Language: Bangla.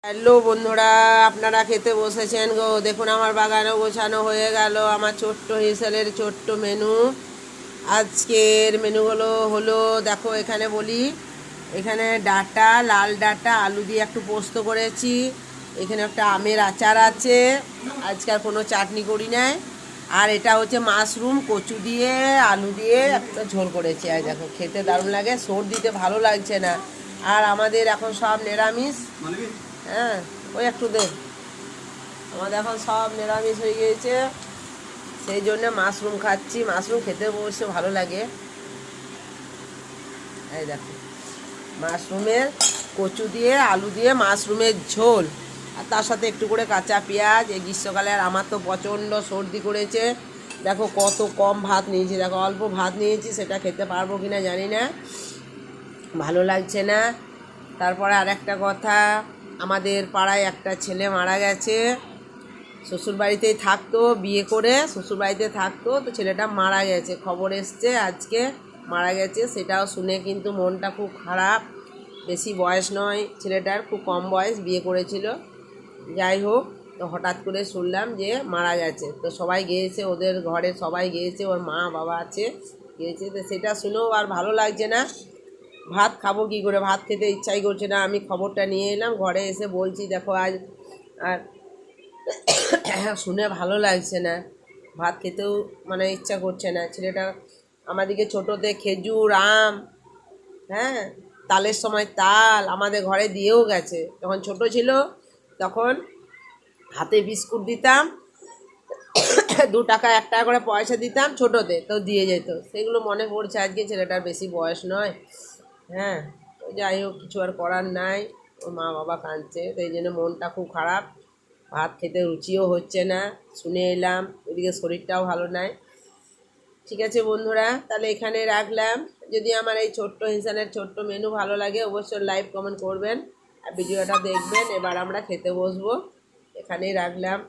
হ্যালো বন্ধুরা, আপনারা খেতে বসেছেন গো। দেখুন আমার বাগানে গোছানো হয়ে গেল আমার ছোট্ট হিসেলের ছোট্ট মেনু। আজকের মেনুগুলো হলো, দেখো এখানে বলি, এখানে ডাঁটা, লাল ডাঁটা আলু দিয়ে একটু পোস্ত করেছি। এখানে একটা আমের আচার আছে, আজকাল কোনো চাটনি করি নাই। আর এটা হচ্ছে মাশরুম কচু দিয়ে আলু দিয়ে একটা ঝোল করেছি। আর দেখো খেতে দারুণ লাগে, সর্দিতে ভালো লাগছে না। আর আমাদের এখন সব নিরামিষ। হ্যাঁ, ওই একটু দে। আমাদের এখন সব নিরামিষ হয়ে গিয়েছে, সেই জন্য মাশরুম খাচ্ছি। মাশরুম খেতে অবশ্য ভালো লাগে। এই দেখো, মাশরুমের কচু দিয়ে আলু দিয়ে মাশরুমের ঝোল, আর তার সাথে একটু করে কাঁচা পেঁয়াজ। এই গ্রীষ্মকালে আর আমার তো প্রচণ্ড সর্দি করেছে। দেখো কত কম ভাত নিয়েছি, দেখো অল্প ভাত নিয়েছি, সেটা খেতে পারবো কি না জানি না, ভালো লাগছে না। তারপরে আরেকটা কথা, আমাদের পাড়ায় একটা ছেলে মারা গেছে। শ্বশুরবাড়িতেই থাকতো, বিয়ে করে শ্বশুরবাড়িতে থাকতো, তো ছেলেটা মারা গেছে, খবর এসছে আজকে মারা গেছে। সেটাও শুনে কিন্তু মনটা খুব খারাপ। বেশি বয়স নয় ছেলেটার, খুব কম বয়স, বিয়ে করেছিল। যাই হোক, তো হঠাৎ করে শুনলাম যে মারা গেছে। তো সবাই গিয়েছে, ওদের ঘরে সবাই গিয়েছে, ওর মা বাবা আছে, গিয়েছে। তো সেটা শুনেও আর ভালো লাগছে না। ভাত খাবো কী করে, ভাত খেতে ইচ্ছাই করছে না। আমি খবরটা নিয়ে এলাম, ঘরে এসে বলছি দেখো আজ আর শুনে ভালো লাগছে না, ভাত খেতেও মানে ইচ্ছা করছে না। ছেলেটা আমাদেরকে ছোটোতে খেজুর, আম, হ্যাঁ, তালের সময় তাল আমাদের ঘরে দিয়েও গেছে। যখন ছোট ছিল তখন হাতে বিস্কুট দিতাম, 2 টাকা 1 টাকা করে পয়সা দিতাম ছোটোতে, তো দিয়ে যেত। সেগুলো মনে পড়ছে আজকে। ছেলেটার বেশি বয়স নয়। হ্যাঁ, তো যাই হোক, কিছু আর করার নাই। ওর মা বাবা কাঁদছে, তো এই জন্য মনটা খুব খারাপ। ভাত খেতে রুচিও হচ্ছে না, শুনে এলাম। ওইদিকে শরীরটাও ভালো নাই। ঠিক আছে বন্ধুরা, তাহলে এখানে রাখলাম। যদি আমার এই ছোট্ট হিসানের ছোট্ট মেনু ভালো লাগে, অবশ্যই লাইক কমেন্ট করবেন আর ভিডিওটা দেখবেন। এবার আমরা খেতে বসবো, এখানেই রাখলাম।